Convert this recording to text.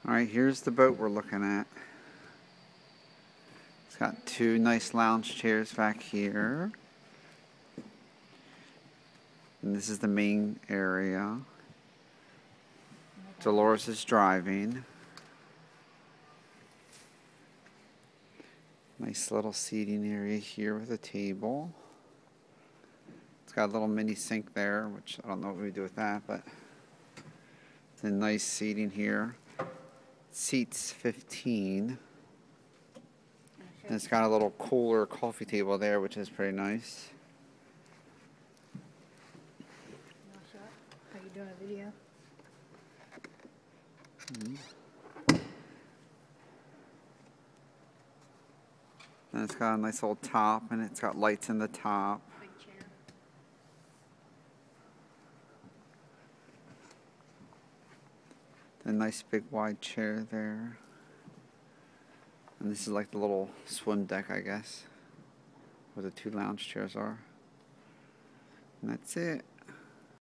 Alright, here's the boat we're looking at. It's got two nice lounge chairs back here. And this is the main area. Dolores is driving. Nice little seating area here with a table. It's got a little mini sink there, which I don't know what we do with that, but it's a nice seating here. Seats 15. And it's got a little cooler coffee table there, which is pretty nice. Are you doing a video? And it's got a nice old top, and it's got lights in the top. Big chair. A nice big wide chair there. And this is like the little swim deck, I guess, where the two lounge chairs are. And that's it.